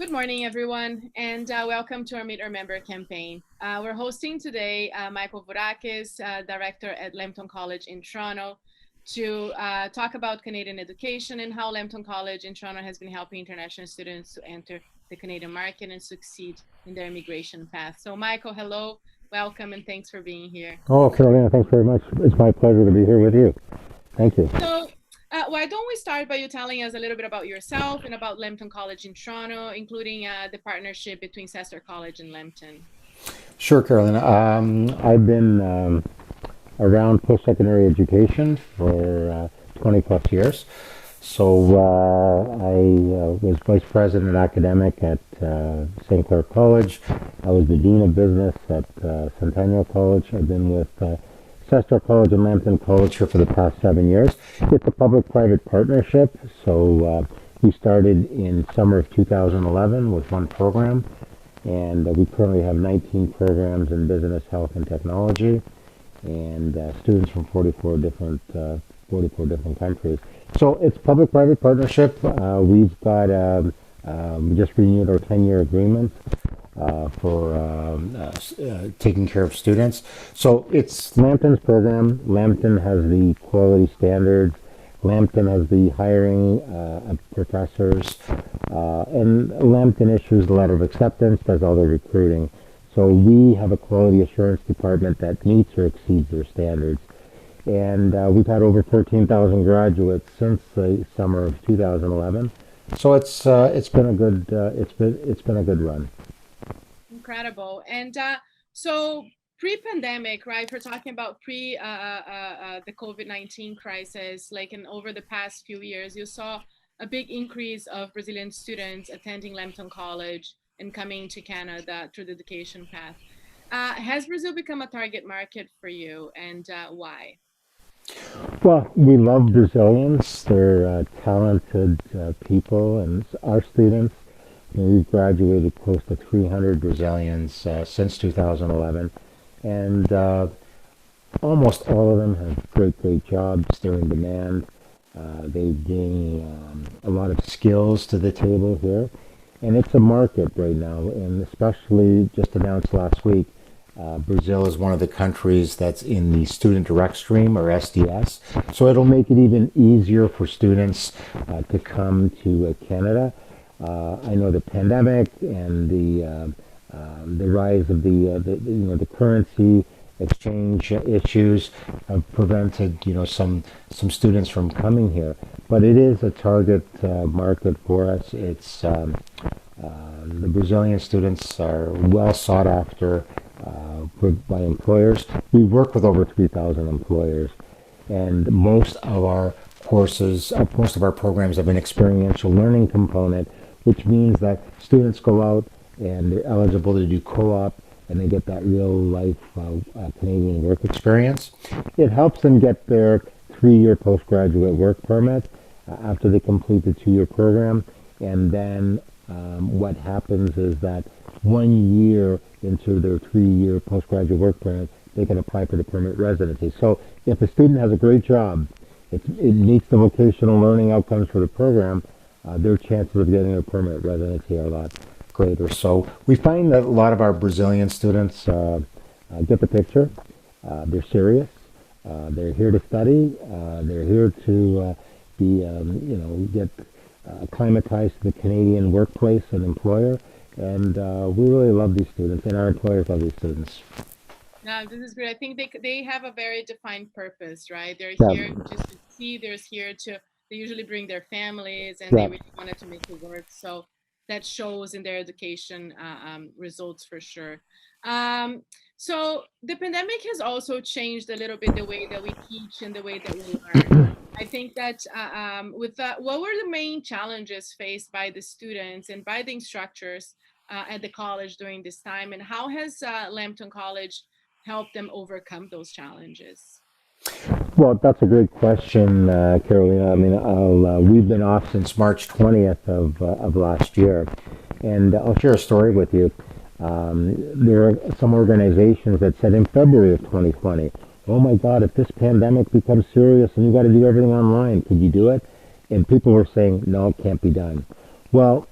Good morning, everyone, and welcome to our Meet Our Member campaign. We're hosting today Michael Vourakes, Director at Lambton College in Toronto, to talk about Canadian education and how Lambton College in Toronto has been helping international students to enter the Canadian market and succeed in their immigration path. So, Michael, hello, welcome, and thanks for being here. Oh, Carolina, thanks very much. It's my pleasure to be here with you. Thank you. So, why don't we start by you telling us a little bit about yourself and about Lambton College in Toronto, including the partnership between Sester College and Lambton? Sure, Carolina. I've been around post-secondary education for 20 plus years. So I was vice president academic at St. Clair College. I was the dean of business at Centennial College. I've been with Sester College and Lambton College here for the past 7 years. It's a public-private partnership, so we started in summer of 2011 with one program, and we currently have 19 programs in business, health, and technology, and students from 44 different countries. So it's public-private partnership. We've got we just renewed our 10-year agreement for taking care of students. So it's Lambton's program. Lambton has the quality standards. Lambton has the hiring of professors. And Lambton issues the letter of acceptance, does all the recruiting. So we have a quality assurance department that meets or exceeds their standards. And we've had over 13,000 graduates since the summer of 2011. So it's been a good it's been a good run. Incredible. And so pre-pandemic, right? We're talking about the COVID-19 crisis. Like, in over the past few years, you saw a big increase of Brazilian students attending Lambton College and coming to Canada through the education path. Has Brazil become a target market for you, and why? Well, we love Brazilians. They're talented people, and our students. We've graduated close to 300 Brazilians since 2011, and almost all of them have great jobs. They're in demand. They bring a lot of skills to the table here, and it's a market right now. And especially just announced last week, Brazil is one of the countries that's in the Student Direct Stream, or SDS. So it'll make it even easier for students to come to Canada. I know the pandemic and the rise of the currency exchange issues have prevented some students from coming here, but it is a target market for us. It's the Brazilian students are well sought after by employers. We work with over 3,000 employers, and most of our courses, most of our programs have an experiential learning component, which means that students go out and they're eligible to do co-op, and they get that real life Canadian work experience. It helps them get their 3-year postgraduate work permit after they complete the 2-year program, and then what happens is that 1 year into their 3-year postgraduate work permit, they can apply for the permanent residency. So if a student has a great job, it meets the vocational learning outcomes for the program, their chances of getting a permanent residency are a lot greater. So we find that a lot of our Brazilian students get the picture. They're serious. They're here to study. They're here to get acclimatized to the Canadian workplace and employer. And we really love these students, and our employers love these students. No, this is great. I think they have a very defined purpose, right? They're Yeah, here just to see. They're here to. They usually bring their families, and they yeah. really wanted to make it work. So that shows in their education results for sure. Um, so the pandemic has also changed a little bit the way that we teach and the way that we learn. I think that with that, what were the main challenges faced by the students and by the instructors at the college during this time, and how has Lambton College helped them overcome those challenges? Well, that's a great question, Carolina. I mean, we've been off since March 20th of last year, and I'll share a story with you. There are some organizations that said in February of 2020, "Oh my God, if this pandemic becomes serious and you got to do everything online, can you do it?" And people were saying, "No, it can't be done." Well,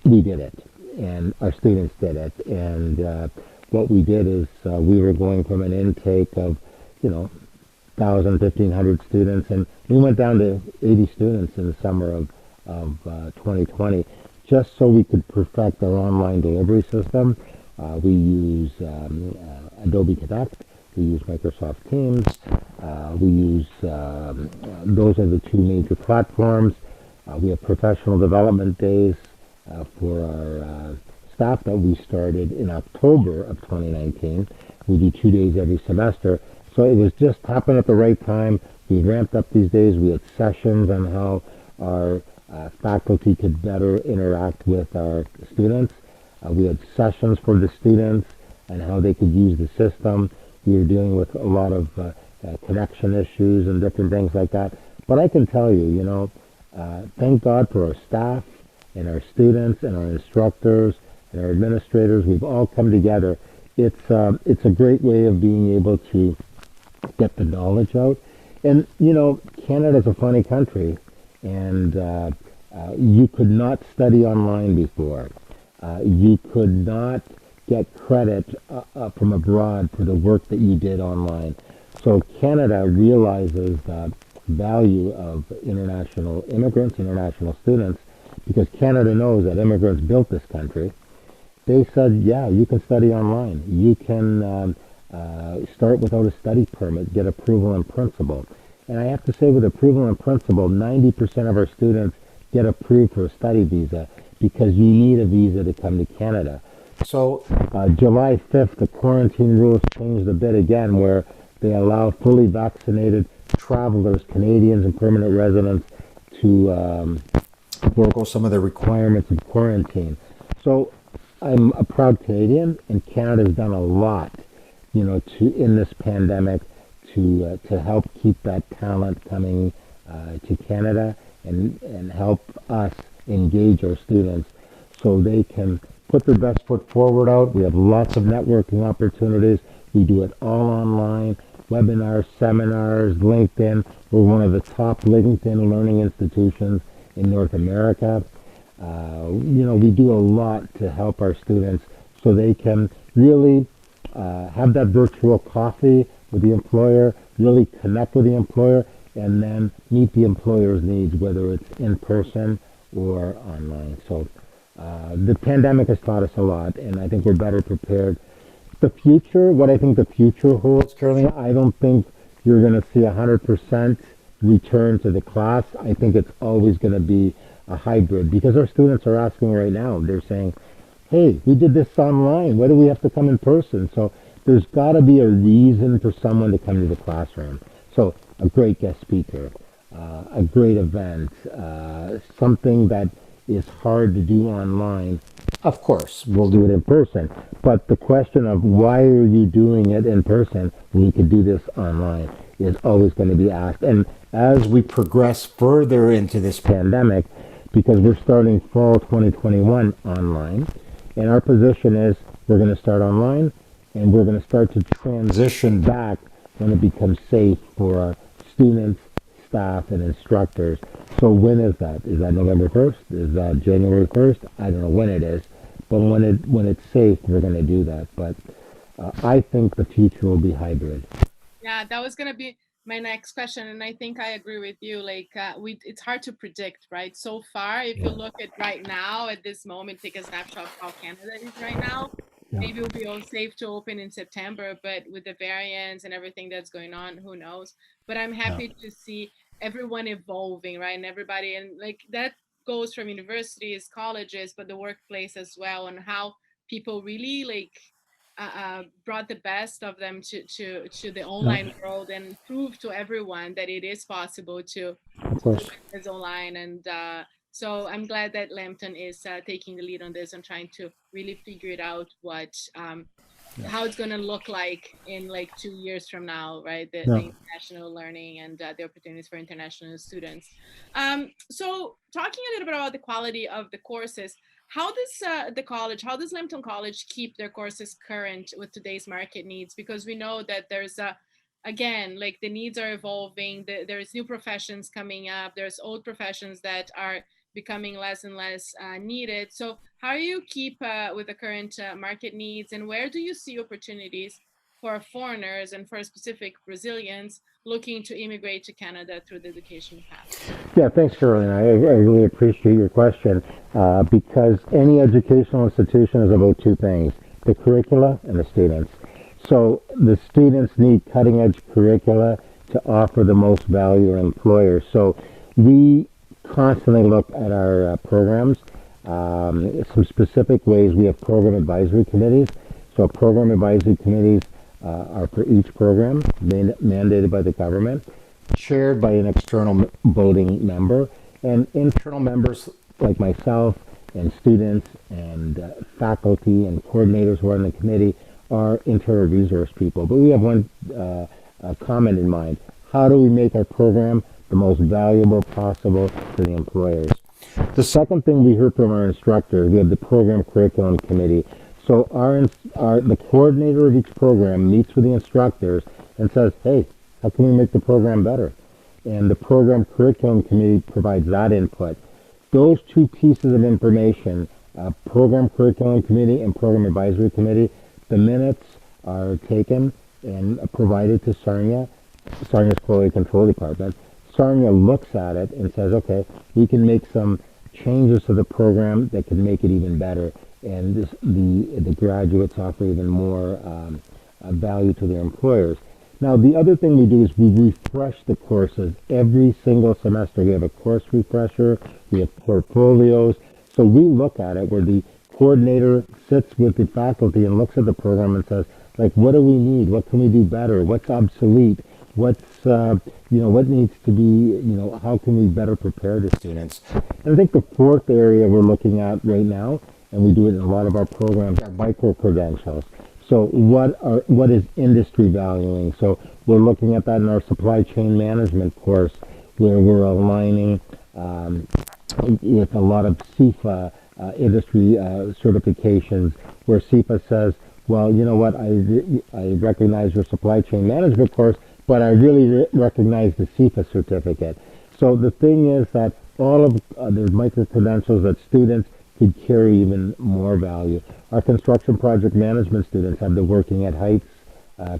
we did it, and our students did it. And what we did is we were going from an intake of, you know, 1,000, 1,500 students, and we went down to 80 students in the summer of 2020, just so we could perfect our online delivery system. We use Adobe Connect, we use Microsoft Teams, we use, those are the two major platforms. We have professional development days for our staff that we started in October of 2019. We do 2 days every semester. So it was just happened at the right time. We ramped up these days. We had sessions on how our faculty could better interact with our students. We had sessions for the students and how they could use the system. We were dealing with a lot of connection issues and different things like that. But I can tell you, you know, thank God for our staff and our students and our instructors and our administrators. We've all come together. It's a great way of being able to get the knowledge out. And you know, Canada's a funny country, and you could not study online before. You could not get credit from abroad for the work that you did online. So Canada realizes the value of international immigrants, international students, because Canada knows that immigrants built this country. They said, yeah, you can study online. You can start without a study permit, get approval in principle. And I have to say, with approval in principle, 90% of our students get approved for a study visa because you need a visa to come to Canada. So July 5th, the quarantine rules changed a bit again, where they allow fully vaccinated travelers, Canadians and permanent residents, to forego some of the requirements of quarantine. So I'm a proud Canadian, and Canada's done a lot, you know, to in this pandemic to help keep that talent coming to Canada and help us engage our students so they can put their best foot forward out. We have lots of networking opportunities. We do it all online, webinars, seminars, LinkedIn. We're one of the top LinkedIn learning institutions in North America. You know, we do a lot to help our students so they can really have that virtual coffee with the employer, really connect with the employer, and then meet the employer's needs, whether it's in person or online. So the pandemic has taught us a lot, and I think we're better prepared. The future, what I think the future holds, Carolina, I don't think you're going to see 100% return to the class. I think it's always going to be a hybrid, because our students are asking right now. They're saying, hey, we did this online. Why do we have to come in person? So there's got to be a reason for someone to come to the classroom. So a great guest speaker, a great event, something that is hard to do online. Of course, we'll do it in person. But the question of why are you doing it in person when you could do this online is always going to be asked. And as we progress further into this pandemic, because we're starting fall 2021 online, and our position is we're going to start online, and we're going to start to transition back when it becomes safe for our students, staff, and instructors. So when is that? Is that November 1st? Is that January 1st? I don't know when it is, but when it's safe, we're going to do that. But I think the future will be hybrid. Yeah, that was gonna be my next question, and I think I agree with you. Like, it's hard to predict, right? So far, if you Yeah. look at right now, at this moment, take a snapshot of how Canada is right now. Yeah. Maybe it'll be all safe to open in September, but with the variants and everything that's going on, who knows? But I'm Yeah. happy to see everyone evolving, right? And everybody, and like that goes from universities, colleges, but the workplace as well, and how people really like brought the best of them to the Yeah. online world and prove to everyone that it is possible Of to do course. business online. And so I'm glad that Lambton is taking the lead on this and trying to really figure it out what Yeah. how it's going to look like in like 2 years from now, right? Yeah. The international learning and the opportunities for international students. So talking a little bit about the quality of the courses, how does the college, how does Lambton College keep their courses current with today's market needs? Because we know that there's a, again, like the needs are evolving. There's new professions coming up. There's old professions that are becoming less and less needed. So how do you keep with the current market needs, and where do you see opportunities for foreigners and for specific Brazilians looking to immigrate to Canada through the education pathway? Yeah, thanks, Caroline. I really appreciate your question because any educational institution is about two things, the curricula and the students. So the students need cutting edge curricula to offer the most value to employers. So we constantly look at our programs, some specific ways. We have program advisory committees. So program advisory committees are for each program, mandated by the government, chaired by an external voting member, and internal members like myself and students and faculty and coordinators who are on the committee are internal resource people. But we have one comment in mind. How do we make our program the most valuable possible to the employers? The second thing we heard from our instructors, we have the program curriculum committee. So the coordinator of each program meets with the instructors and says, hey, how can we make the program better? And the program curriculum committee provides that input. Those two pieces of information, program curriculum committee and program advisory committee, the minutes are taken and provided to Sarnia's quality control department. Sarnia looks at it and says, okay, we can make some changes to the program that can make it even better. And the graduates offer even more value to their employers. Now, the other thing we do is we refresh the courses every single semester. We have a course refresher, we have portfolios. So we look at it where the coordinator sits with the faculty and looks at the program and says, like, what do we need? What can we do better? What's obsolete? What needs to be, how can we better prepare the students? And I think the fourth area we're looking at right now, and we do it in a lot of our programs, are micro-credentials. So what is industry valuing? So we're looking at that in our supply chain management course, where we're aligning with a lot of CIFA industry certifications, where CIFA says, well, you know what, I recognize your supply chain management course, but I really recognize the CIFA certificate. So the thing is that all of there's micro-credentials that students could carry even more value. Our construction project management students have the Working at Heights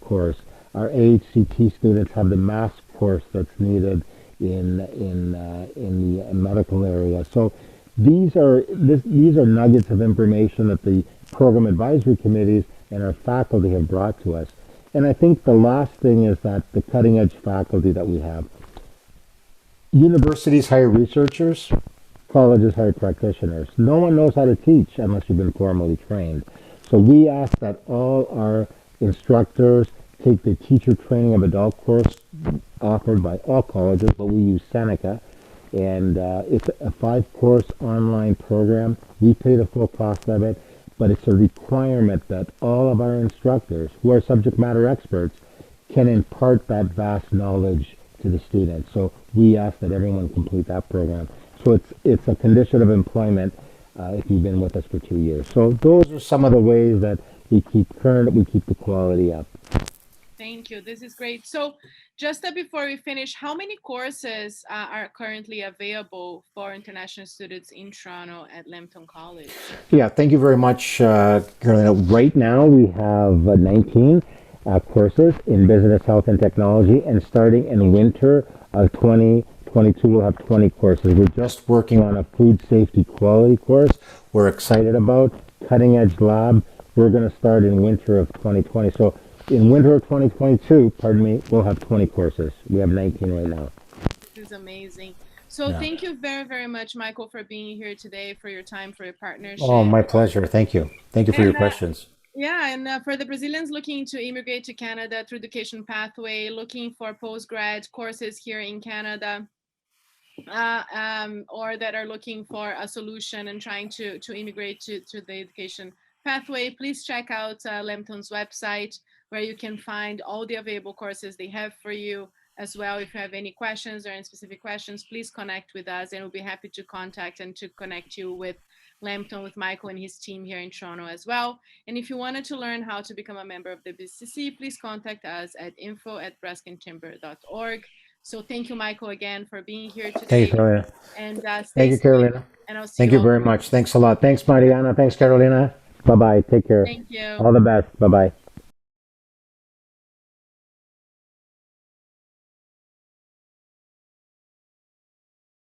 course. Our AHCT students have the MASK course that's needed in the medical area. So these are nuggets of information that the program advisory committees and our faculty have brought to us. And I think the last thing is that the cutting edge faculty that we have. Universities hire researchers, colleges hire practitioners. No one knows how to teach unless you've been formally trained. So we ask that all our instructors take the teacher training of adult course offered by all colleges, but we use Seneca. And it's a 5-course online program. We pay the full cost of it, but it's a requirement that all of our instructors, who are subject matter experts, can impart that vast knowledge to the students. So we ask that everyone complete that program. So it's a condition of employment if you've been with us for 2 years. So those are some of the ways that we keep current, we keep the quality up. Thank you. This is great. So just before we finish, how many courses are currently available for international students in Toronto at Lambton College? Yeah, thank you very much, Carolina. Right now we have 19 courses in business, health, and technology, and starting in winter of 2022, we'll have 20 courses. We're just working on a food safety quality course we're excited about, cutting edge lab. We're going to start in winter of 2020. So in winter of 2022, we'll have 20 courses. We have 19 right now. This is amazing. So thank you very, very much, Michael, for being here today, for your time, for your partnership. Oh, my pleasure. Thank you. Thank you for your questions. Yeah, and for the Brazilians looking to immigrate to Canada through education pathway, looking for postgrad courses here in Canada, or that are looking for a solution and trying to immigrate to the education pathway, please check out Lambton's website, where you can find all the available courses they have for you as well. If you have any questions or any specific questions, please connect with us, and we'll be happy to contact and to connect you with Lambton, with Michael and his team here in Toronto as well. And if you wanted to learn how to become a member of the BCCC, please contact us at info@bruskintimber.org. So thank you, Michael, again for being here Thank you, today, Carolina. and stay Thank you, safe. Carolina. And I'll see Thank you you all. very much. Thanks a lot. Thanks, Mariana. Thanks, Carolina. Bye bye. Take care. Thank you. All the best. Bye bye.